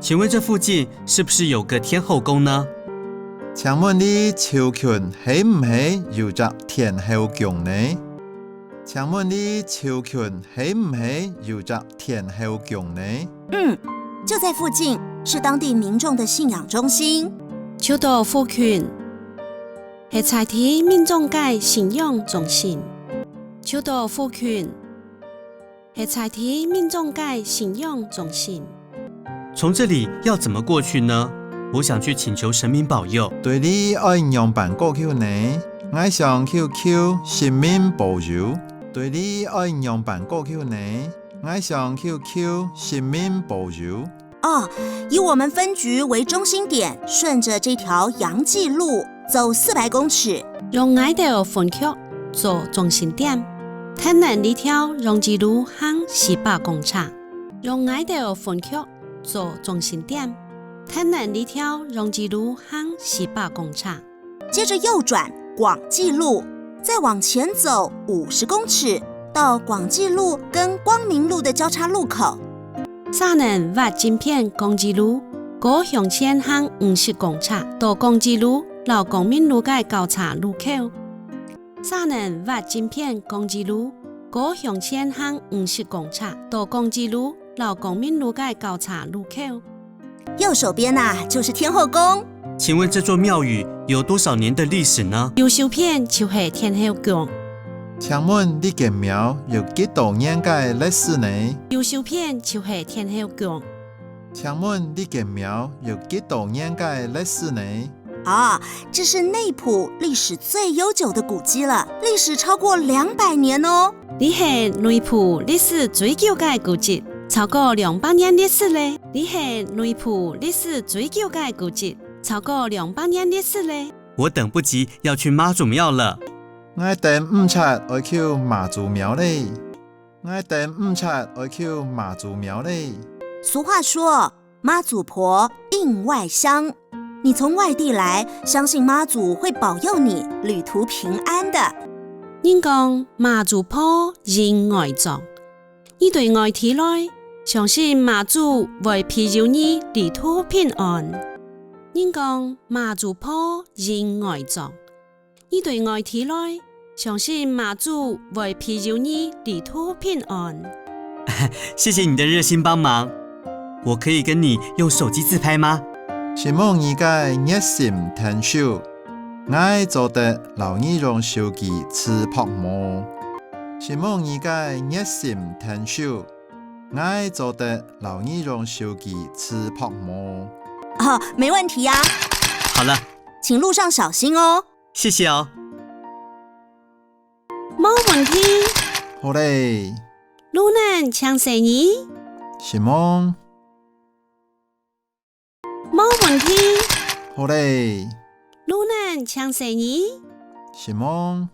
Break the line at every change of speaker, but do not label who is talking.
请问这附近是不是有个天后宫呢？
請問你超群係唔係有隻天后宮呢？請問你超群係唔係有隻天后宮呢？
就在附近，是當地民眾的信仰中心。
超道附近係在地民眾嘅信仰中心。超道附近係在地民眾嘅信仰中心。
從這裡要怎麼過去呢？我想去請求神明保佑。
對你愛樣辦過去呢？我想求神明保佑。對你愛樣辦過去呢？我想求神明保佑。
以我們分局為中心點，順着這條陽記路走400公尺，
用我哋分區做中心點，天南呢條陽記路行400公尺，用我哋分區做中心點，天南呢條陽記路行400公尺，
接着右轉廣記路，再往前走50公尺，到廣記路跟光明路的交叉路口。
沙能挖晶片廣記路，過向前行50公尺，到廣記路到光明路嘅交叉路口。沙能挖晶片廣記路，過向前行50公尺，到廣記路到光明路嘅交叉路口。
右手邊就是天後宮。
請問這座廟宇有多少年的歷史呢？
右手邊就是天後宮。
請問你嘅廟有幾多年嘅歷史呢？
右手邊就是天後宮。
請問你嘅廟有幾多年嘅歷史呢？
這是內埔歷史最悠久的古蹟了，歷史超過200年哦。
你係內埔歷史最久嘅古蹟，超過200年歷史咧。你係內埔歷史最久嘅古蹟，超過200年歷史咧。
我等不及要去媽祖廟了。
我等唔切愛去媽祖廟咧。我等唔切愛去媽祖廟咧。
俗話說，媽祖婆應外鄉。你從外地來，相信媽祖會保佑你旅途平安的。
人講媽祖婆應外鄉，你對外地來，相信媽祖會庇佑你旅途平安。人講媽祖婆應外鄉，你對外地來，相信媽祖會庇佑你旅途平安。
謝謝你的熱心幫忙，我可以跟你用手機自拍嗎？
希望你嘅熱心聽手，我做得留你用手機自拍麼？希望你嘅熱心聽手，我做得留你用手機自拍麼？
沒問題呀。
好了，
請路上小心哦。
謝謝哦。
冇問題。
好嘞。
路能請謝你。
希望。
冇問題。
好嘞。
路能請謝你。
希望。